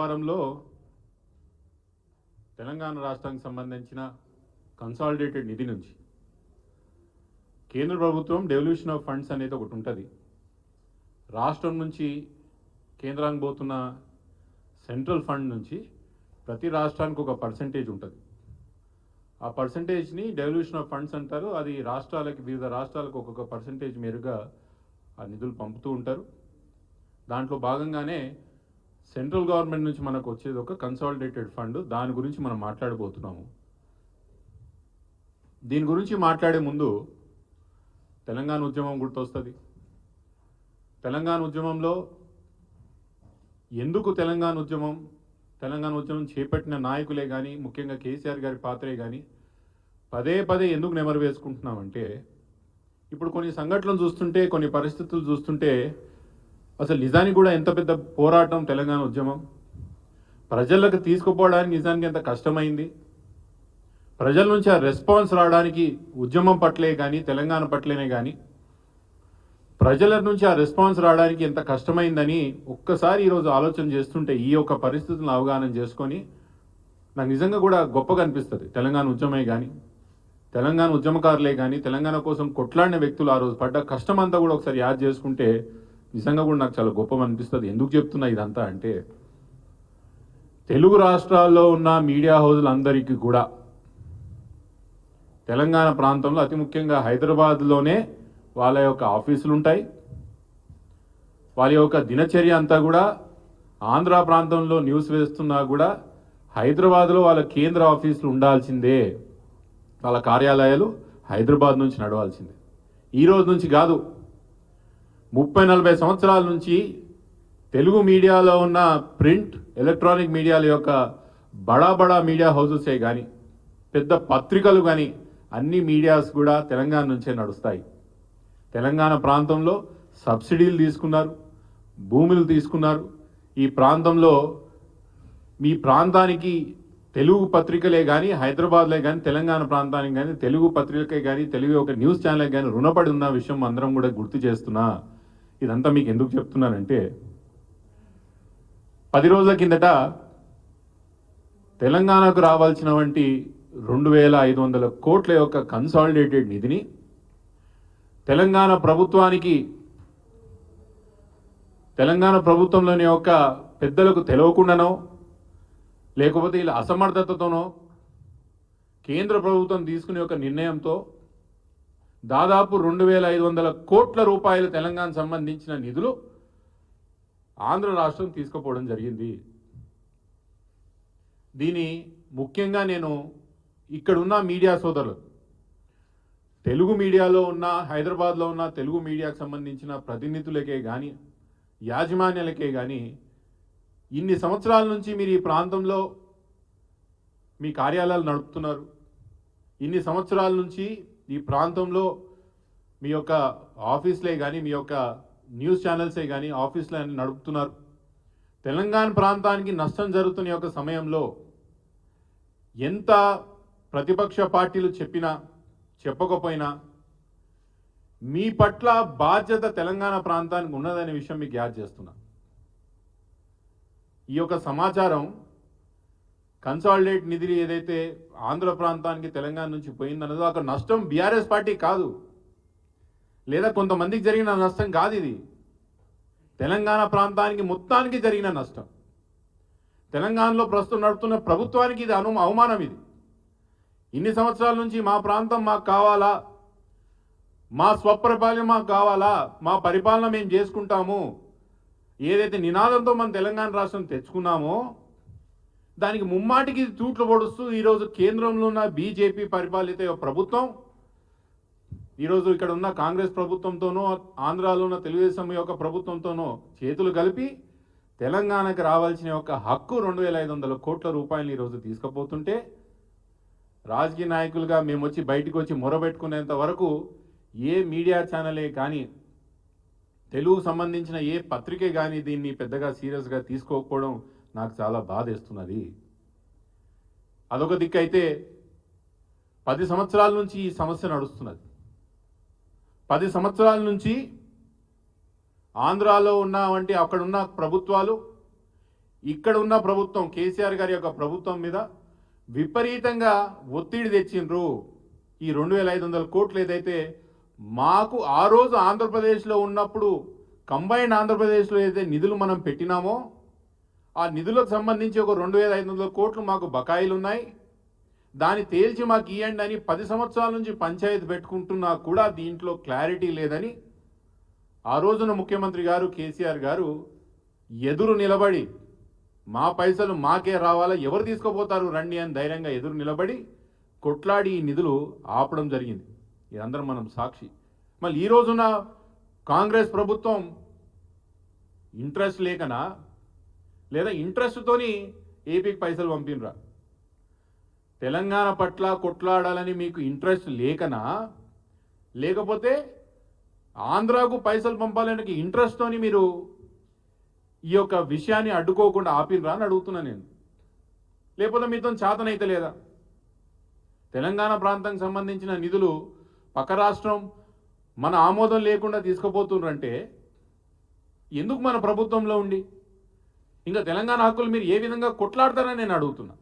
వారంలో తెలంగాణ రాష్ట్రానికి సంబంధించిన కన్సాలిడేటెడ్ నిధి నుంచి కేంద్ర ప్రభుత్వం డెవల్యూషన్ ఆఫ్ ఫండ్స్ అనేది ఒకటి ఉంటుంది. రాష్ట్రం నుంచి కేంద్రానికి పోతున్న సెంట్రల్ ఫండ్ నుంచి ప్రతి రాష్ట్రానికి ఒక పర్సంటేజ్ ఉంటుంది. ఆ పర్సంటేజ్ని డెవల్యూషన్ ఆఫ్ ఫండ్స్ అంటారు. అది రాష్ట్రాలకి, వివిధ రాష్ట్రాలకు ఒక్కొక్క పర్సంటేజ్ మేరుగా ఆ నిధులు పంపుతూ ఉంటారు. దాంట్లో భాగంగానే సెంట్రల్ గవర్నమెంట్ నుంచి మనకు వచ్చేది ఒక కన్సాలిడేటెడ్ ఫండ్. దాని గురించి మనం మాట్లాడబోతున్నాము. దీని గురించి మాట్లాడే ముందు తెలంగాణ ఉద్యమం గుర్తొస్తుంది. తెలంగాణ ఉద్యమంలో ఎందుకు తెలంగాణ ఉద్యమం చేపట్టిన నాయకులే కానీ, ముఖ్యంగా కేసీఆర్ గారి పాత్రే కానీ పదే పదే ఎందుకు నెమరు వేసుకుంటున్నామంటే, ఇప్పుడు కొన్ని సంఘటనలు చూస్తుంటే, కొన్ని పరిస్థితులు చూస్తుంటే అసలు నిజానికి కూడా ఎంత పెద్ద పోరాటం తెలంగాణ ఉద్యమం, ప్రజలకు తీసుకుపోవడానికి నిజానికి ఎంత కష్టమైంది, ప్రజల నుంచి ఆ రెస్పాన్స్ రావడానికి ఉద్యమం పట్లే కానీ, తెలంగాణ పట్లేనే కానీ ప్రజల నుంచి ఆ రెస్పాన్స్ రావడానికి ఎంత కష్టమైందని ఒక్కసారి ఈరోజు ఆలోచన చేస్తుంటే, ఈ యొక్క పరిస్థితులను అవగాహన చేసుకొని నాకు నిజంగా కూడా గొప్పగా అనిపిస్తుంది. తెలంగాణ ఉద్యమే కానీ, తెలంగాణ ఉద్యమకారులే కానీ, తెలంగాణ కోసం కొట్లాడిన వ్యక్తులు ఆ రోజు పడ్డ కష్టం అంతా కూడా ఒకసారి యాద్ చేసుకుంటే నిజంగా కూడా నాకు చాలా గొప్పగా అనిపిస్తుంది. ఎందుకు చెప్తున్నా ఇదంతా అంటే, తెలుగు రాష్ట్రాల్లో ఉన్న మీడియా హౌజులందరికీ కూడా తెలంగాణ ప్రాంతంలో, అతి ముఖ్యంగా హైదరాబాద్లోనే వాళ్ళ యొక్క ఆఫీసులు ఉంటాయి. వాళ్ళ యొక్క దినచర్య అంతా కూడా ఆంధ్ర ప్రాంతంలో న్యూస్ వేస్తున్నా కూడా హైదరాబాద్లో వాళ్ళ కేంద్ర ఆఫీసులు ఉండాల్సిందే. వాళ్ళ కార్యాలయాలు హైదరాబాద్ నుంచి నడవాల్సిందే. ఈ రోజు నుంచి కాదు, 30-40 సంవత్సరాల నుంచి తెలుగు మీడియాలో ఉన్న ప్రింట్, ఎలక్ట్రానిక్ మీడియాల యొక్క బడా మీడియా హౌసెసే కానీ, పెద్ద పత్రికలు కానీ, అన్ని మీడియాస్ కూడా తెలంగాణ నుంచే నడుస్తాయి. తెలంగాణ ప్రాంతంలో సబ్సిడీలు తీసుకున్నారు, భూములు తీసుకున్నారు. ఈ ప్రాంతంలో మీ ప్రాంతానికి తెలుగు పత్రికలే కానీ, హైదరాబాద్లే కానీ, తెలంగాణ ప్రాంతానికి కానీ తెలుగు పత్రికలకే కానీ, తెలుగు ఒక న్యూస్ ఛానల్ కానీ రుణపడి ఉన్న విషయం అందరం కూడా గుర్తు చేస్తున్నా. ఇదంతా మీకు ఎందుకు చెప్తున్నానంటే, 10 రోజుల కిందట తెలంగాణకు రావాల్సిన వంటి 2500 కోట్ల యొక్క కన్సాలిడేటెడ్ నిధిని తెలంగాణ ప్రభుత్వంలోని యొక్క పెద్దలకు తెలియకుండానో, లేకపోతే ఇలా అసమర్థతతోనో కేంద్ర ప్రభుత్వం తీసుకునే ఒక నిర్ణయంతో దాదాపు 2500 కోట్ల రూపాయలు తెలంగాణ సంబంధించిన నిధులు ఆంధ్ర రాష్ట్రం తీసుకుపోవడం జరిగింది. దీని ముఖ్యంగా నేను ఇక్కడున్న మీడియా సోదరులు, తెలుగు మీడియాలో ఉన్న, హైదరాబాద్లో ఉన్న తెలుగు మీడియాకు సంబంధించిన ప్రతినిధులకే కానీ, యాజమాన్యాలకే కానీ, ఇన్ని సంవత్సరాల నుంచి మీరు ఈ ప్రాంతంలో మీ కార్యాలయాలు నడుపుతున్నారు. ఇన్ని సంవత్సరాల నుంచి ఈ ప్రాంతంలో మీ యొక్క ఆఫీసులే కానీ, మీ యొక్క న్యూస్ ఛానల్సే కానీ ఆఫీసులన్నీ నడుపుతున్నారు. తెలంగాణ ప్రాంతానికి నష్టం జరుగుతున్న యొక్క సమయంలో ఎంత ప్రతిపక్ష పార్టీలు చెప్పినా చెప్పకపోయినా మీ పట్ల బాధ్యత తెలంగాణ ప్రాంతానికి ఉన్నదనే విషయం మీకు యాద్ చేస్తున్నా. ఈ యొక్క సమాచారం కన్సాలిడేట్ నిధి ఏదైతే ఆంధ్ర ప్రాంతానికి తెలంగాణ నుంచి పోయిందన్నదో అక్కడ నష్టం బీఆర్ఎస్ పార్టీ కాదు, లేదా కొంతమందికి జరిగిన నష్టం కాదు. ఇది తెలంగాణ ప్రాంతానికి మొత్తానికి జరిగిన నష్టం. తెలంగాణలో ప్రస్తుతం నడుపుతున్న ప్రభుత్వానికి ఇది అవమానం. ఇది ఇన్ని సంవత్సరాల నుంచి మా ప్రాంతం మాకు కావాలా, మా స్వపరిపాలన మాకు కావాలా, మా పరిపాలన మేము చేసుకుంటాము, ఏదైతే నినాదంతో మనం తెలంగాణ రాష్ట్రం తెచ్చుకున్నామో దానికి ముమ్మాటికి తూట్లు పొడుస్తూ ఈరోజు కేంద్రంలో ఉన్న బీజేపీ పరిపాలిత ప్రభుత్వం ఈరోజు ఇక్కడ ఉన్న కాంగ్రెస్ ప్రభుత్వంతోనో, ఆంధ్రాలో ఉన్న తెలుగుదేశం యొక్క ప్రభుత్వంతోనో చేతులు కలిపి తెలంగాణకు రావాల్సిన యొక్క హక్కు 2500 కోట్ల రూపాయలు ఈరోజు తీసుకుపోతుంటే, రాజకీయ నాయకులుగా మేము వచ్చి బయటకు వచ్చి మొరబెట్టుకునేంత వరకు ఏ మీడియా ఛానలే కానీ, తెలుగు సంబంధించిన ఏ పత్రికే కానీ దీన్ని పెద్దగా సీరియస్గా తీసుకోకపోవడం నాకు చాలా బాధేస్తున్నది. అదొక దిక్కైతే 10 సంవత్సరాల నుంచి ఈ సమస్య నడుస్తున్నది. 10 సంవత్సరాల నుంచి ఆంధ్రాలో ఉన్న వంటి అక్కడున్న ప్రభుత్వాలు ఇక్కడ ఉన్న ప్రభుత్వం కేసీఆర్ గారి యొక్క ప్రభుత్వం మీద విపరీతంగా ఒత్తిడి తెచ్చిండ్రు. ఈ 2500 కోట్లు ఏదైతే మాకు ఆ రోజు ఆంధ్రప్రదేశ్లో ఉన్నప్పుడు కంబైన్డ్ ఆంధ్రప్రదేశ్లో ఏదైతే నిధులు మనం పెట్టినామో ఆ నిధులకు సంబంధించి ఒక 2500 కోట్లు మాకు బకాయిలు ఉన్నాయి, దాన్ని తేల్చి మాకు ఇవ్వండి అని 10 సంవత్సరాల నుంచి పంచాయతీ పెట్టుకుంటున్నా కూడా దీంట్లో క్లారిటీ లేదని ఆ రోజున ముఖ్యమంత్రి గారు కేసీఆర్ గారు ఎదురు నిలబడి మా పైసలు మాకే రావాలా, ఎవరు తీసుకోపోతారు రండి అని ధైర్యంగా ఎదురు నిలబడి కొట్లాడి ఈ నిధులు ఆపడం జరిగింది. ఇదందరం మనం సాక్షి. మళ్ళీ ఈ రోజున కాంగ్రెస్ ప్రభుత్వం ఇంట్రెస్ట్ లేకనా లేదా ఇంట్రెస్ట్తోని ఏపీకి పైసలు పంపినరా? తెలంగాణ పట్ల కొట్లాడాలని మీకు ఇంట్రెస్ట్ లేకనా, లేకపోతే ఆంధ్రాకు పైసలు పంపాలని ఇంట్రెస్ట్తోని మీరు ఈ యొక్క విషయాన్ని అడ్డుకోకుండా ఆపినరా అని అడుగుతున్నా నేను. లేకపోతే మీతో చేతనైతే లేదా? తెలంగాణ ప్రాంతానికి సంబంధించిన నిధులు పక్క రాష్ట్రం మన ఆమోదం లేకుండా తీసుకుపోతున్నారంటే ఎందుకు మన ప్రభుత్వంలో ఉండి ఇంకా తెలంగాణ హక్కులు మీరు ఏ విధంగా కొట్లాడతారని నేను అడుగుతున్నా.